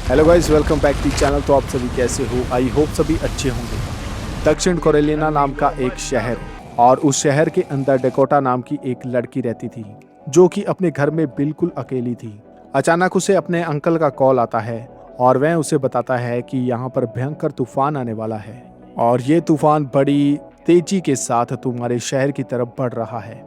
Hello guys, welcome back to channel. तो आप सभी कैसे हो? आई होप सभी अच्छे होंगे। दक्षिण कैरोलिना नाम का एक शहर है और उस शहर के अंदर डकोटा नाम की एक लड़की रहती थी जो कि अपने घर में बिल्कुल अकेली थी। अचानक उसे अपने अंकल का कॉल आता है और वह उसे बताता है कि यहाँ पर भयंकर तूफान आने वाला है और ये तूफान बड़ी तेजी के साथ तुम्हारे शहर की तरफ बढ़ रहा है।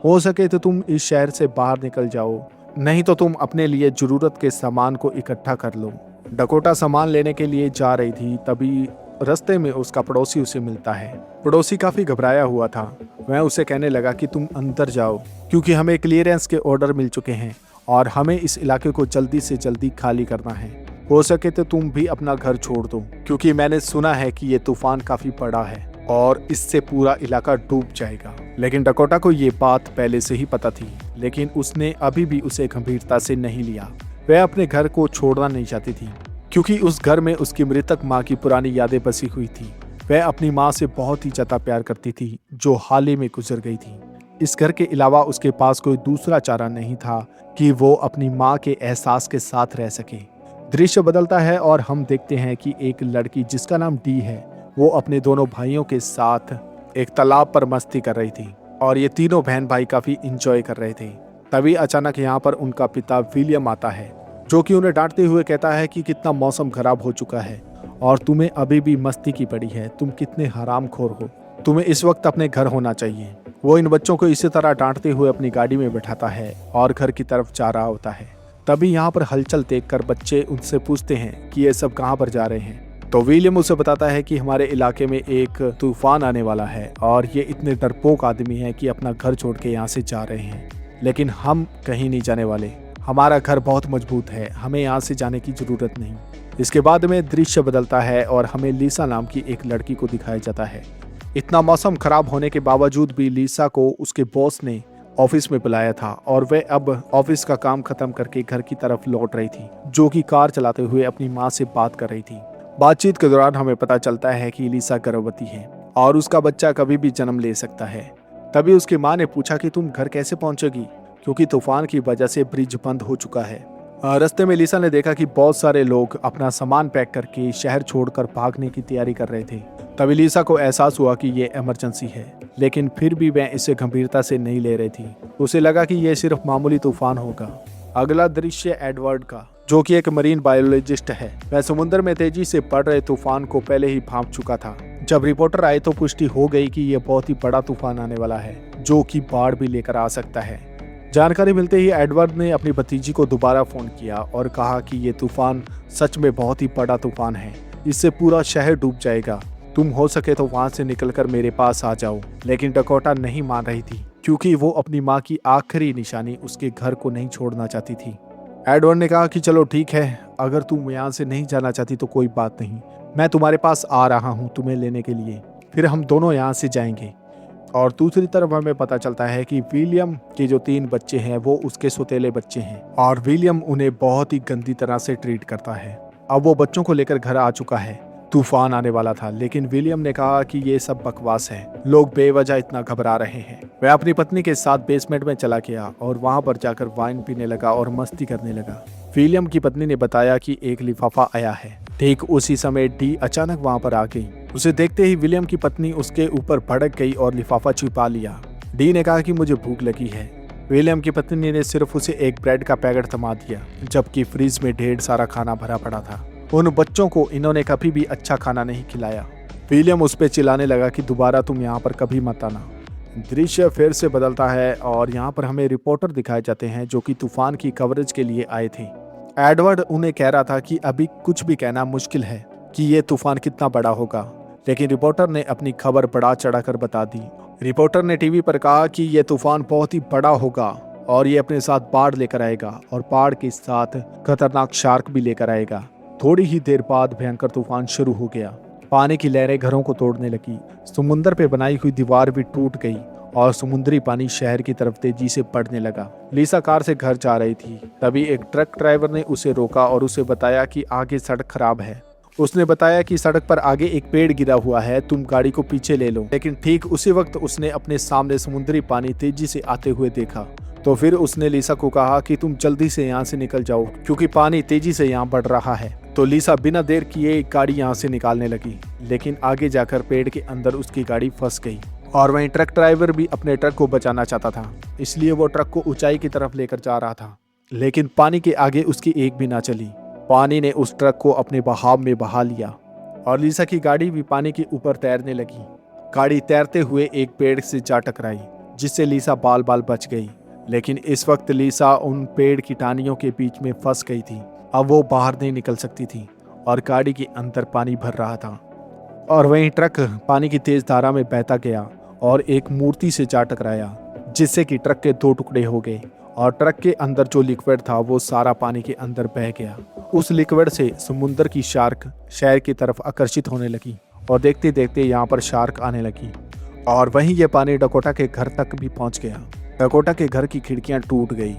हो सके तो तुम इस शहर से बाहर निकल जाओ, नहीं तो तुम अपने लिए जरूरत के सामान को इकट्ठा कर लो। डकोटा सामान लेने के लिए जा रही थी, तभी रास्ते में उसका पड़ोसी उसे मिलता है। पड़ोसी काफी घबराया हुआ था। वह उसे कहने लगा कि तुम अंदर जाओ क्योंकि हमें क्लियरेंस के ऑर्डर मिल चुके हैं और हमें इस इलाके को जल्दी से जल्दी खाली करना है। हो सके तो तुम भी अपना घर छोड़ दो क्योंकि मैंने सुना है कि ये तूफान काफी बड़ा है और इससे पूरा इलाका डूब जाएगा। लेकिन डकोटा को ये बात पहले से ही पता थी, लेकिन उसने अभी भी उसे गंभीरता से नहीं लिया। वह अपने घर को छोड़ना नहीं चाहती थी क्योंकि उस घर में उसकी मृतक माँ की पुरानी यादें बसी हुई थी। वह अपनी माँ से बहुत ही ज्यादा प्यार करती थी जो हाल ही में गुजर गई थी। इस घर के अलावा उसके पास कोई दूसरा चारा नहीं था कि वो अपनी माँ के एहसास के साथ रह सके। दृश्य बदलता है और हम देखते हैं कि एक लड़की जिसका नाम डी है, वो अपने दोनों भाइयों के साथ एक तालाब पर मस्ती कर रही थी और ये तीनों बहन भाई काफी इंजॉय कर रहे थे। तभी अचानक यहाँ पर उनका पिता विलियम आता है जो कि उन्हें डांटते हुए कहता है कि कितना मौसम खराब हो चुका है और तुम्हें अभी भी मस्ती की पड़ी है। तुम कितने हरामखोर हो, तुम्हें इस वक्त अपने घर होना चाहिए। वो इन बच्चों को इसी तरह डांटते हुए अपनी गाड़ी में बैठाता है और घर की तरफ जा रहा होता है। तभी यहाँ पर हलचल देखकर बच्चे उनसे पूछते हैं कि ये सब कहाँ पर जा रहे हैं। तो विलियम उसे बताता है कि हमारे इलाके में एक तूफान आने वाला है और ये इतने डरपोक आदमी हैं कि अपना घर छोड़ के यहाँ से जा रहे हैं, लेकिन हम कहीं नहीं जाने वाले। हमारा घर बहुत मजबूत है, हमें यहाँ से जाने की जरूरत नहीं। इसके बाद में दृश्य बदलता है और हमें लीसा नाम की एक लड़की को दिखाया जाता है। इतना मौसम खराब होने के बावजूद भी लीसा को उसके बॉस ने ऑफिस में बुलाया था और वह अब ऑफिस का काम खत्म करके घर की तरफ लौट रही थी, जो कि कार चलाते हुए अपनी माँ से बात कर रही थी। बातचीत के दौरान हमें पता चलता है कि लीसा गर्भवती है और उसका बच्चा कभी भी जन्म ले सकता है। तभी उसकी माँ ने पूछा कि तुम घर कैसे पहुंचोगी क्योंकि तूफान की वजह से ब्रिज बंद हो चुका है। रास्ते में लीसा ने देखा कि बहुत सारे लोग अपना सामान पैक करके शहर छोड़कर भागने की तैयारी कर रहे थे। तभी लीसा को एहसास हुआ कि ये इमरजेंसी है, लेकिन फिर भी वह इसे गंभीरता से नहीं ले रही थी। उसे लगा कि यह सिर्फ मामूली तूफान होगा। अगला दृश्य एडवर्ड का, जो कि एक मरीन बायोलॉजिस्ट है। वह समुद्र में तेजी से बढ़ रहे तूफान को पहले ही भांप चुका था। जब रिपोर्टर आए तो पुष्टि हो गई कि यह बहुत ही बड़ा तूफान आने वाला है जो कि बाढ़ भी लेकर आ सकता है। जानकारी मिलते ही एडवर्ड ने अपनी भतीजी को दोबारा फोन किया और कहा कि ये तूफान सच में बहुत ही बड़ा तूफान है, इससे पूरा शहर डूब जाएगा। तुम हो सके तो वहां से निकलकर मेरे पास आ जाओ। लेकिन डकोटा नहीं मान रही थी क्योंकि वो अपनी माँ की आखिरी निशानी उसके घर को नहीं छोड़ना चाहती थी। एडवर्ड ने कहा कि चलो ठीक है, अगर तुम यहाँ से नहीं जाना चाहती तो कोई बात नहीं, मैं तुम्हारे पास आ रहा हूँ तुम्हें लेने के लिए, फिर हम दोनों यहाँ से जाएंगे। और दूसरी तरफ हमें पता चलता है कि विलियम के जो 3 बच्चे हैं वो उसके सौतेले बच्चे हैं और विलियम उन्हें बहुत ही गंदी तरह से ट्रीट करता है। अब वो बच्चों को लेकर घर आ चुका है। तूफान आने वाला था, लेकिन विलियम ने कहा कि ये सब बकवास है, लोग बेवजह इतना घबरा रहे हैं। वह अपनी पत्नी के साथ बेसमेंट में चला गया और वहां पर जाकर वाइन पीने लगा और मस्ती करने लगा। विलियम की पत्नी ने बताया कि एक लिफाफा आया है। ठीक उसी समय डी अचानक वहां पर आ गई। उसे देखते ही विलियम की पत्नी उसके ऊपर भड़क गई और लिफाफा छिपा लिया। डी ने कहा कि मुझे भूख लगी है। विलियम की पत्नी ने सिर्फ उसे एक ब्रेड का पैकेट थमा दिया, जबकि फ्रिज में ढेर सारा खाना भरा पड़ा था। उन बच्चों को इन्होंने कभी भी अच्छा खाना नहीं खिलाया। विलियम उस पर चिल्लाने लगा कि दोबारा तुम यहाँ पर कभी मत आना। दृश्य फिर से बदलता है और यहाँ पर हमें रिपोर्टर दिखाए जाते हैं जो कि तूफान की कवरेज के लिए आए थे। एडवर्ड उन्हें कह रहा था कि अभी कुछ भी कहना मुश्किल है कि ये तूफान कितना बड़ा होगा, लेकिन रिपोर्टर ने अपनी खबर बढ़ा चढ़ाकर बता दी। रिपोर्टर ने टीवी पर कहा कि यह तूफान बहुत ही बड़ा होगा और ये अपने साथ बाढ़ लेकर आएगा और बाढ़ के साथ खतरनाक शार्क भी लेकर आएगा। थोड़ी ही देर बाद भयंकर तूफान शुरू हो गया। पानी की लहरें घरों को तोड़ने लगी, समुद्र पे बनाई हुई दीवार भी टूट गई और समुद्री पानी शहर की तरफ तेजी से बढ़ने लगा। लीसा कार से घर जा रही थी, तभी एक ट्रक ड्राइवर ने उसे रोका और उसे बताया कि आगे सड़क खराब है उसने बताया कि सड़क पर आगे एक पेड़ गिरा हुआ है, तुम गाड़ी को पीछे ले लो। लेकिन ठीक उसी वक्त उसने अपने सामने समुद्री पानी तेजी से आते हुए देखा। तो फिर उसने लिसा को कहा कि तुम जल्दी से यहाँ से निकल जाओ क्योंकि पानी तेजी से यहाँ बढ़ रहा है। तो लिसा बिना देर किए गाड़ी यहाँ से निकालने लगी, लेकिन आगे जाकर पेड़ के अंदर उसकी गाड़ी फंस गई। और वहीं ट्रक ड्राइवर भी अपने ट्रक को बचाना चाहता था, इसलिए वो ट्रक को ऊंचाई की तरफ लेकर जा रहा था, लेकिन पानी के आगे उसकी एक भी ना चली। पानी ने उस ट्रक को अपने बहाव में बहा लिया और लिसा की गाड़ी भी पानी के ऊपर तैरने लगी। गाड़ी तैरते हुए एक पेड़ से जा टकराई, जिससे लिसा बाल बाल बच गई। लेकिन इस वक्त लिसा उन पेड़ की टाहनियों के बीच में फंस गई थी। अब वो बाहर नहीं निकल सकती थी और गाड़ी के अंदर पानी भर रहा था। और वहीं ट्रक पानी की तेज धारा में बहता गया और एक मूर्ति से जा टकराया, जिससे कि ट्रक के दो टुकड़े हो गए और ट्रक के अंदर जो लिक्विड था वो सारा पानी के अंदर बह गया। उस लिक्विड से समुद्र की शार्क शहर की तरफ आकर्षित होने लगी और देखते देखते यहाँ पर शार्क आने लगी। और वहीं ये पानी डकोटा के घर तक भी पहुँच गया। डकोटा के घर की खिड़कियाँ टूट गई।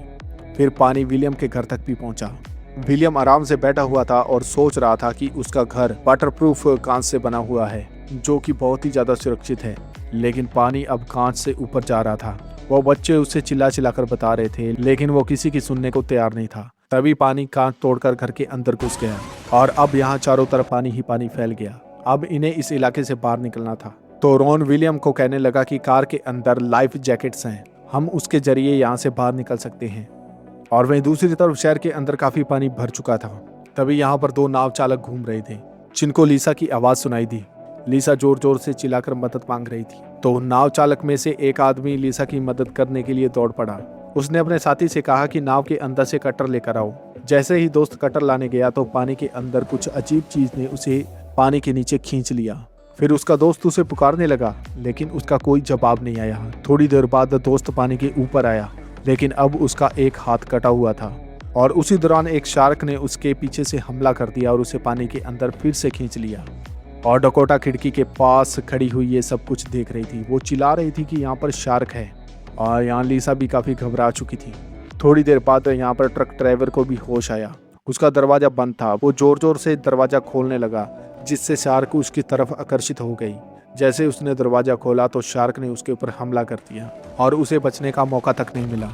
फिर पानी विलियम के घर तक भी पहुँचा। विलियम आराम से बैठा हुआ था और सोच रहा था कि उसका घर वाटरप्रूफ कांच से बना हुआ है, जो कि बहुत ही ज्यादा सुरक्षित है। लेकिन पानी अब कांच से ऊपर जा रहा था। वो बच्चे उसे चिल्ला चिल्लाकर बता रहे थे, लेकिन वो किसी की सुनने को तैयार नहीं था। तभी पानी कांच तोड़कर घर के अंदर घुस गया और अब यहाँ चारों तरफ पानी ही पानी फैल गया। अब इन्हें इस इलाके से बाहर निकलना था। तो रॉन विलियम को कहने लगा कि कार के अंदर लाइफ जैकेट्स हैं, हम उसके जरिए यहाँ से बाहर निकल सकते हैं। और वहीं दूसरी तरफ शहर के अंदर काफी पानी भर चुका था। तभी यहाँ पर दो नाव चालक घूम रहे थे, जिनको लिसा की आवाज सुनाई दी। लिसा जोर जोर से चिल्लाकर मदद मांग रही थी। तो नाव चालक में से एक आदमी लिसा की मदद करने के लिए दौड़ पड़ा। उसने अपने साथी से कहा कि नाव के अंदर से कटर लेकर आओ। जैसे ही दोस्त कटर लाने गया तो पानी के अंदर कुछ अजीब चीज ने उसे पानी के नीचे खींच लिया। फिर उसका दोस्त उसे पुकारने लगा, लेकिन उसका कोई जवाब नहीं आया। थोड़ी देर बाद दोस्त पानी के ऊपर आया, लेकिन अब उसका एक हाथ कटा हुआ था। और उसी दौरान एक शार्क ने उसके पीछे से हमला कर दिया और उसे पानी के अंदर फिर से खींच लिया। और डकोटा खिड़की के पास खड़ी हुई ये सब कुछ देख रही थी। वो चिल्ला रही थी कि यहाँ पर शार्क है और यहाँ लिसा भी काफ़ी घबरा चुकी थी। थोड़ी देर बाद यहाँ पर ट्रक ड्राइवर को भी होश आया। उसका दरवाज़ा बंद था। वो ज़ोर ज़ोर से दरवाज़ा खोलने लगा, जिससे शार्क उसकी तरफ आकर्षित हो गई। जैसे उसने दरवाज़ा खोला तो शार्क ने उसके ऊपर हमला कर दिया और उसे बचने का मौका तक नहीं मिला।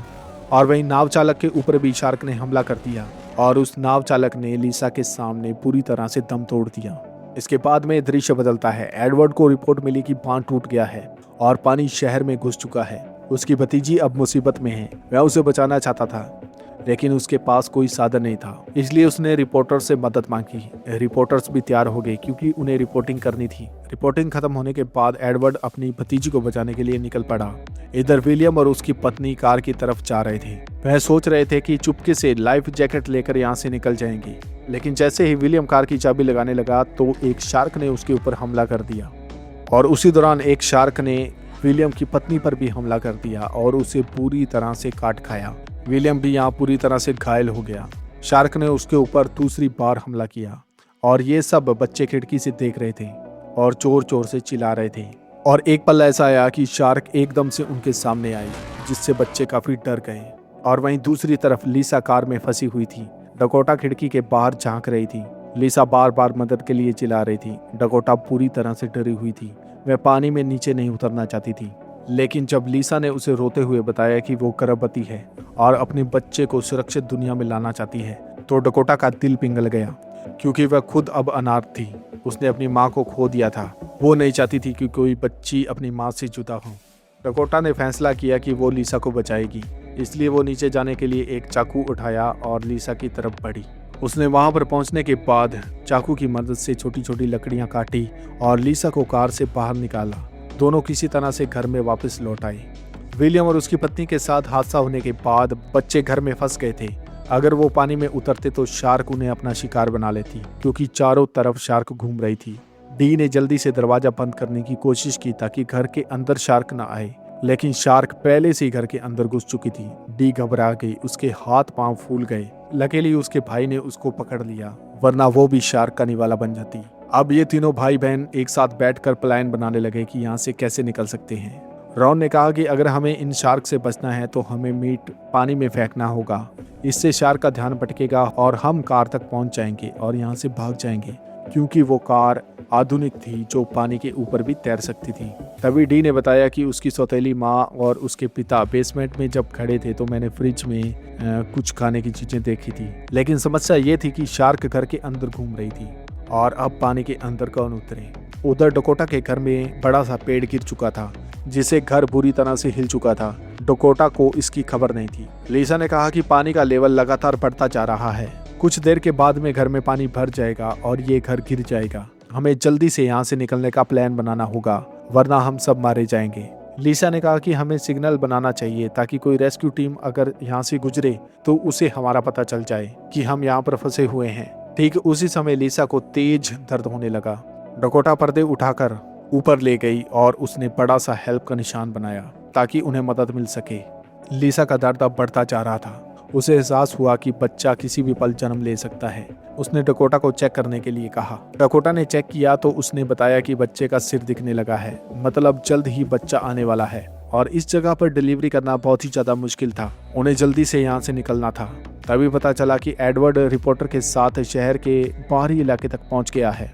और वहीं नाव चालक के ऊपर भी शार्क ने हमला कर दिया और उस नाव चालक ने लिसा के सामने पूरी तरह से दम तोड़ दिया। इसके बाद में दृश्य बदलता है। एडवर्ड को रिपोर्ट मिली कि बांध टूट गया है और पानी शहर में घुस चुका है। उसकी भतीजी अब मुसीबत में है। वह उसे बचाना चाहता था, लेकिन उसके पास कोई साधन नहीं था, इसलिए उसने रिपोर्टर से मदद मांगी। रिपोर्टर्स भी तैयार हो गए क्योंकि उन्हें रिपोर्टिंग करनी थी। रिपोर्टिंग खत्म होने के बाद एडवर्ड अपनी भतीजी को बचाने के लिए निकल पड़ा। इधर विलियम और उसकी पत्नी कार की तरफ जा रहे थे। वह सोच रहे थे कि चुपके से लाइफ जैकेट लेकर यहाँ से निकल जाएंगे, लेकिन जैसे ही विलियम कार की चाबी लगाने लगा तो एक शार्क ने उसके ऊपर हमला कर दिया। और उसी दौरान एक शार्क ने विलियम की पत्नी पर भी हमला कर दिया और उसे पूरी तरह से काट खाया। विलियम भी यहाँ पूरी तरह से घायल हो गया। शार्क ने उसके ऊपर दूसरी बार हमला किया और ये सब बच्चे खिड़की से देख रहे थे और चोर चोर से चिल्ला रहे थे। और एक पल ऐसा आया कि शार्क एकदम से उनके सामने आई, जिससे बच्चे काफी डर गए। और वहीं दूसरी तरफ लिसा कार में फंसी हुई थी। डकोटा खिड़की के बाहर झांक रही थी। लिसा बार बार मदद के लिए चिल्ला रही थी। डकोटा पूरी तरह से डरी हुई थी। वह पानी में नीचे नहीं उतरना चाहती थी। लेकिन जब लिसा ने उसे रोते हुए बताया कि वो गर्भवती है और अपने बच्चे को सुरक्षित दुनिया में लाना चाहती है, तो डकोटा का दिल पिघल गया, क्योंकि वह खुद अब अनाथ थी। उसने अपनी माँ को खो दिया था। वो नहीं चाहती थी कि कोई बच्ची अपनी माँ से जुदा हो। डकोटा ने फैसला किया कि वो लिसा को बचाएगी, इसलिए वो नीचे जाने के लिए एक चाकू उठाया और लिसा की तरफ बढ़ी। उसने वहां पर पहुंचने के बाद चाकू की मदद से छोटी छोटी लकड़ियां काटी और लिसा को कार से बाहर निकाला। दोनों किसी तरह से घर में वापस लौट आए। विलियम और उसकी पत्नी के साथ हादसा होने के बाद बच्चे घर में फंस गए थे। अगर वो पानी में उतरते तो शार्क उन्हें अपना शिकार बना लेती, क्योंकि चारों तरफ शार्क घूम रही थी। डी ने जल्दी से दरवाजा बंद करने की कोशिश की ताकि घर के अंदर शार्क न आए, लेकिन शार्क पहले से ही घर के अंदर घुस चुकी थी। डी घबरा गई, उसके हाथ पांव फूल गए। लकीली उसके भाई ने उसको पकड़ लिया, वरना वो भी शार्क का निवाला बन जाती। अब ये तीनों भाई बहन एक साथ बैठकर प्लान बनाने लगे कि यहाँ से कैसे निकल सकते हैं। रॉन ने कहा कि अगर हमें इन शार्क से बचना है तो हमें मीट पानी में फेंकना होगा। इससे शार्क का ध्यान भटकेगा और हम कार तक पहुंच जाएंगे और यहाँ से भाग जाएंगे। क्योंकि वो कार आधुनिक थी जो पानी के ऊपर भी तैर सकती थी। तभी डी ने बताया कि उसकी सौतेली माँ और उसके पिता बेसमेंट में जब खड़े थे तो मैंने फ्रिज में कुछ खाने की चीजें देखी थी, लेकिन समस्या ये थी कि शार्क घर के अंदर घूम रही थी और अब पानी के अंदर कौन उतरे। उधर डकोटा के घर में बड़ा सा पेड़ गिर चुका था जिसे घर बुरी तरह से हिल चुका था। डकोटा को इसकी खबर नहीं थी। लिसा ने कहा कि पानी का लेवल लगातार बढ़ता जा रहा है, कुछ देर के बाद में घर में पानी भर जाएगा और ये घर गिर जाएगा। हमें जल्दी से यहाँ से निकलने का प्लान बनाना होगा वरना हम सब मारे जाएंगे। लिसा ने कहा कि हमें सिग्नल बनाना चाहिए ताकि कोई रेस्क्यू टीम अगर यहाँ से गुजरे तो उसे हमारा पता चल जाए कि हम यहाँ पर फंसे हुए हैं। ठीक उसी समय लिसा को तेज दर्द होने लगा। डकोटा पर्दे उठाकर ऊपर ले गई और उसने बड़ा सा हेल्प का निशान बनाया ताकि उन्हें मदद मिल सके। लिसा का दर्द अब बढ़ता जा रहा था। उसे एहसास हुआ कि बच्चा किसी भी पल जन्म ले सकता है। उसने डकोटा को चेक करने के लिए कहा। डकोटा ने चेक किया तो उसने बताया कि बच्चे का सिर दिखने लगा है, मतलब जल्द ही बच्चा आने वाला है और इस जगह पर डिलीवरी करना बहुत ही ज्यादा मुश्किल था। उन्हें जल्दी से यहाँ से निकलना था। तभी पता चला कि एडवर्ड रिपोर्टर के साथ शहर के बाहरी इलाके तक पहुंच गया है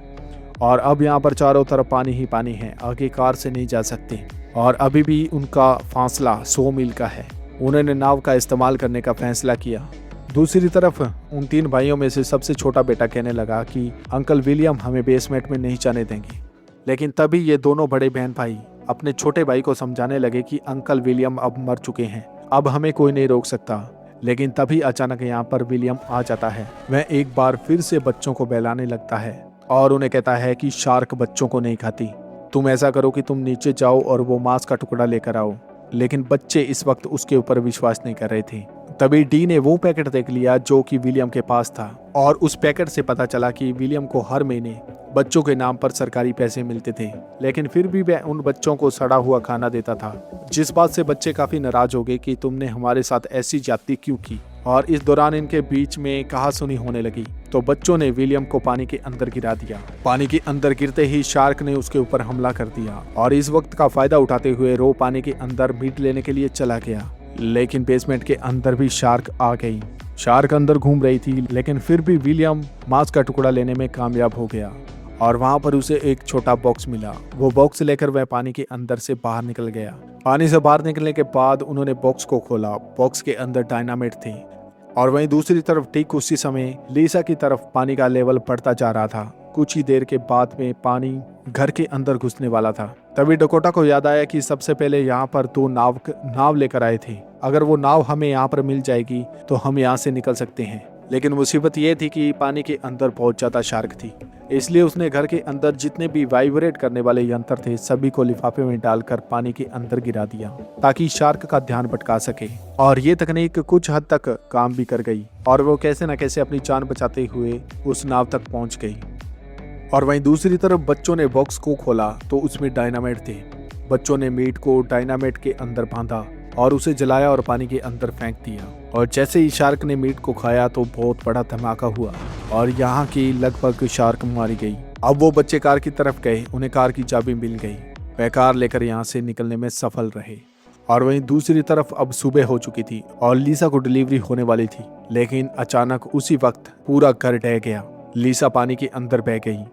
और अब यहाँ पर चारों तरफ पानी ही पानी है, आगे कार से नहीं जा सकते और अभी भी उनका फासला 100 मील का है। उन्होंने नाव का इस्तेमाल करने का फैसला किया। दूसरी तरफ उन 3 भाइयों में से सबसे छोटा बेटा कहने लगा कि अंकल विलियम हमें बेसमेंट में नहीं जाने देंगे, लेकिन तभी ये दोनों बड़े बहन भाई अपने छोटे भाई को समझाने लगे कि अंकल विलियम अब मर चुके हैं, अब हमें कोई नहीं रोक सकता। लेकिन तभी अचानक यहाँ पर विलियम आ जाता है। वह एक बार फिर से बच्चों को बहलाने लगता है और उन्हें कहता है कि शार्क बच्चों को नहीं खाती, तुम ऐसा करो कि तुम नीचे जाओ और वो मांस का टुकड़ा लेकर आओ। लेकिन बच्चे इस वक्त उसके ऊपर विश्वास नहीं कर रहे थे। तभी डी ने वो पैकेट देख लिया जो कि विलियम के पास था और उस पैकेट से पता चला कि विलियम को हर महीने बच्चों के नाम पर सरकारी पैसे मिलते थे, लेकिन फिर भी वह उन बच्चों को सड़ा हुआ खाना देता था, जिस बात से बच्चे काफी नाराज हो गए कि तुमने हमारे साथ ऐसी ज्यादती क्यों की। और इस दौरान इनके बीच में कहासुनी होने लगी तो बच्चों ने विलियम को पानी के अंदर गिरा दिया। पानी के अंदर गिरते ही शार्क ने उसके ऊपर हमला कर दिया और इस वक्त का फायदा उठाते हुए रो पानी के अंदर मीट लेने के लिए चला गया। लेकिन बेसमेंट के अंदर भी शार्क आ गई। शार्क अंदर घूम रही थी, लेकिन फिर भी विलियम मांस का टुकड़ा लेने में कामयाब हो गया और वहां पर उसे एक छोटा बॉक्स मिला। वो बॉक्स लेकर वह पानी के अंदर से बाहर निकल गया। पानी से बाहर निकलने के बाद उन्होंने बॉक्स को खोला। बॉक्स के अंदर डायनामाइट थे और वहीं दूसरी तरफ ठीक उसी समय लिसा की तरफ पानी का लेवल बढ़ता जा रहा था। कुछ ही देर के बाद में पानी घर के अंदर घुसने वाला था। तभी डकोटा को याद आया कि सबसे पहले यहाँ पर 2 नाव लेकर आए थे। अगर वो नाव हमें यहाँ पर मिल जाएगी तो हम यहाँ से निकल सकते हैं। लेकिन मुसीबत ये थी कि पानी के अंदर बहुत ज्यादा शार्क थी, इसलिए उसने घर के अंदर जितने भी वाइब्रेट करने वाले यंत्र थे सभी को लिफाफे में डालकर पानी के अंदर गिरा दिया ताकि शार्क का ध्यान भटका सके। और ये तकनीक कुछ हद तक काम भी कर गई और वो कैसे न कैसे अपनी जान बचाते हुए उस नाव तक पहुंच गई। और वहीं दूसरी तरफ बच्चों ने बॉक्स को खोला तो उसमें डायनामाइट थे। बच्चों ने मीट को डायनामाइट के अंदर बांधा और उसे जलाया और पानी के अंदर फेंक दिया। और जैसे ही शार्क ने मीट को खाया तो बहुत बड़ा धमाका हुआ और यहाँ की लगभग शार्क मारी गई। अब वो बच्चे कार की तरफ गए, उन्हें कार की चाबी मिल गई। वह कार लेकर यहाँ से निकलने में सफल रहे। और वहीं दूसरी तरफ अब सुबह हो चुकी थी और लिसा को डिलीवरी होने वाली थी, लेकिन अचानक उसी वक्त पूरा घर ढह गया। लिसा पानी के अंदर बह गई।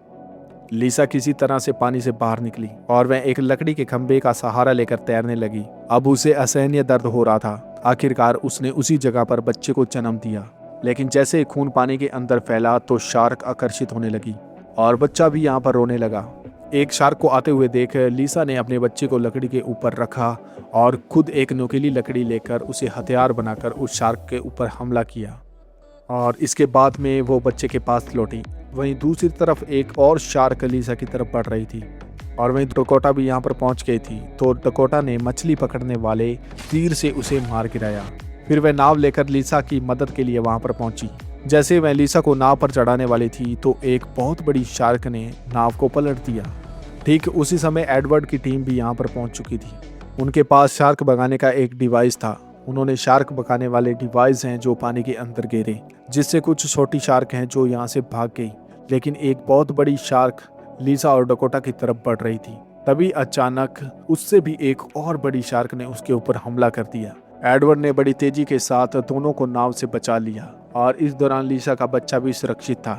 लिसा किसी तरह से पानी से बाहर निकली और वह एक लकड़ी के खंभे का सहारा लेकर तैरने लगी। अब उसे असहनीय दर्द हो रहा था। आखिरकार उसने उसी जगह पर बच्चे को जन्म दिया। लेकिन जैसे ही खून पानी के अंदर फैला तो शार्क आकर्षित होने लगी और बच्चा भी यहाँ पर रोने लगा। एक शार्क को आते हुए देख लिसा ने अपने बच्चे को लकड़ी के ऊपर रखा और खुद एक नुकीली लकड़ी लेकर उसे हथियार बनाकर उस शार्क के ऊपर हमला किया और इसके बाद में वो बच्चे के पास लौटी। वहीं दूसरी तरफ एक और शार्क लिसा की तरफ बढ़ रही थी और वहीं डकोटा भी यहाँ पर पहुँच गई थी। तो डकोटा ने मछली पकड़ने वाले तीर से उसे मार गिराया। फिर वह नाव लेकर लिसा की मदद के लिए वहाँ पर पहुंची। जैसे वह लिसा को नाव पर चढ़ाने वाली थी तो एक बहुत बड़ी शार्क ने नाव को पलट दिया। ठीक उसी समय एडवर्ड की टीम भी यहाँ पर पहुंच चुकी थी। उनके पास शार्क भगाने का एक डिवाइस था। उन्होंने शार्क भगाने वाले डिवाइस हैं जो पानी के अंदर गिरे, जिससे कुछ छोटी शार्क हैं जो यहाँ से भाग गई, लेकिन एक बहुत बड़ी शार्क लिसा और डकोटा की तरफ बढ़ रही थी। तभी अचानक उससे भी एक और बड़ी शार्क ने उसके ऊपर हमला कर दिया। एडवर्ड ने बड़ी तेजी के साथ दोनों को नाव से बचा लिया और इस दौरान लिसा का बच्चा भी सुरक्षित था।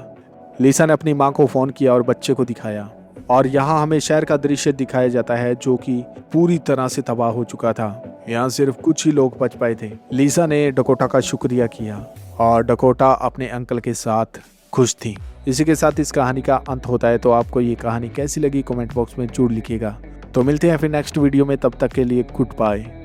लिसा ने अपनी माँ को फ़ोन किया और बच्चे को दिखाया और यहाँ हमें शहर का दृश्य दिखाया जाता है जो कि पूरी तरह से तबाह हो चुका था। यहाँ सिर्फ कुछ ही लोग बच पाए थे। लिसा ने डकोटा का शुक्रिया किया और डकोटा अपने अंकल के साथ खुश थी। इसी के साथ इस कहानी का अंत होता है। तो आपको ये कहानी कैसी लगी कमेंट बॉक्स में जरूर लिखिएगा। तो मिलते हैं फिर नेक्स्ट वीडियो में, तब तक के लिए गुड बाय।